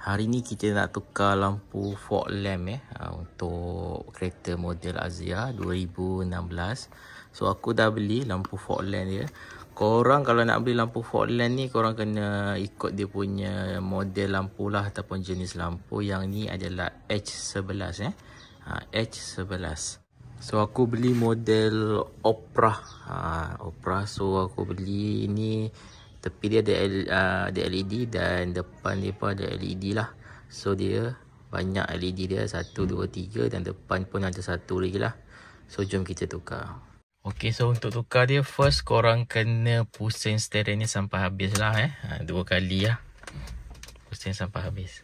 Hari ni kita nak tukar lampu fog lamp untuk kereta model Azia 2016. So aku dah beli lampu fog lamp dia. Korang kalau nak beli lampu fog lamp ni, korang kena ikut dia punya model lampu lah ataupun jenis lampu. Yang ni adalah H11 H11. So aku beli model Opera. Opera. So aku beli ni, tepi dia ada LED dan depan dia pun ada LED lah. So dia banyak LED dia, 1, 2, 3 dan depan pun ada 1 lagi lah. So jom kita tukar. Ok, so untuk tukar dia, first korang kena pusing steering ni sampai habis lah 2 kali lah. Pusing sampai habis.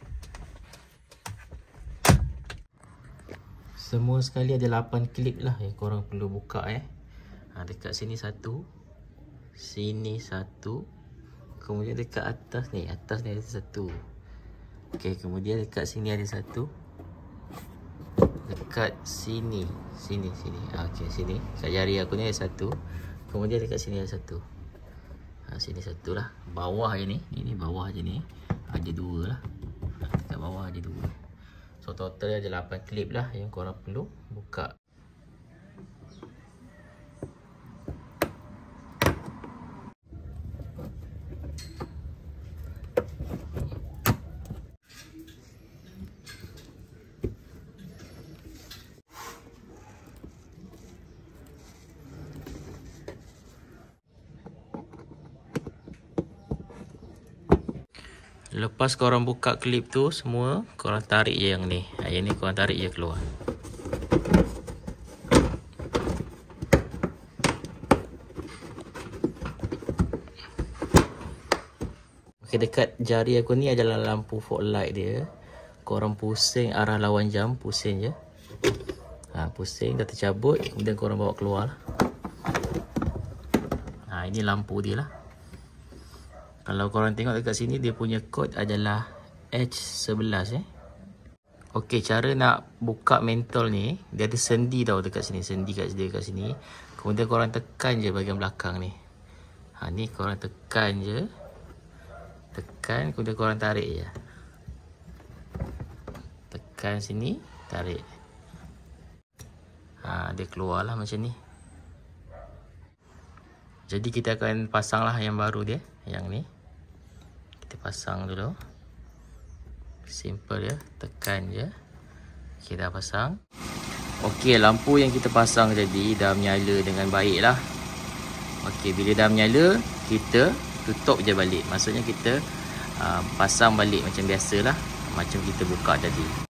Semua sekali ada 8 klip lah yang korang perlu buka dekat sini 1, sini 1, kemudian dekat atas ni ada 1. Okey, kemudian dekat sini ada 1. Dekat sini. Okey, sini. Kat jari aku ni ada 1. Kemudian dekat sini ada 1. Sini 1 lah. Bawah je ni. Ini bawah je ni. Ada 2 lah. Dekat bawah ada 2. So total ada 8 klip lah yang korang perlu buka. Lepas korang buka klip tu semua, korang tarik je yang ni. Yang ni korang tarik je keluar. Okay, dekat jari aku ni adalah lampu fog light dia. Korang pusing arah lawan jam, pusing je. Pusing, dah tercabut, kemudian korang bawa keluar. Ini lampu dia lah. Kalau korang tengok dekat sini, dia punya kod adalah H11 Okey, cara nak buka mentol ni, dia ada sendi tau dekat sini. Sendi kat sini. Kemudian korang tekan je bahagian belakang ni. Ni korang tekan je. Tekan, kemudian korang tarik je. Tekan sini, tarik. Dia keluar lah macam ni. Jadi kita akan pasang lah yang baru dia. Yang ni kita pasang dulu. Simple je, tekan je. Okay, dah pasang. Ok, lampu yang kita pasang jadi dah menyala dengan baik lah. Ok, bila dah menyala, kita tutup je balik. Maksudnya kita pasang balik macam biasa lah, macam kita buka tadi.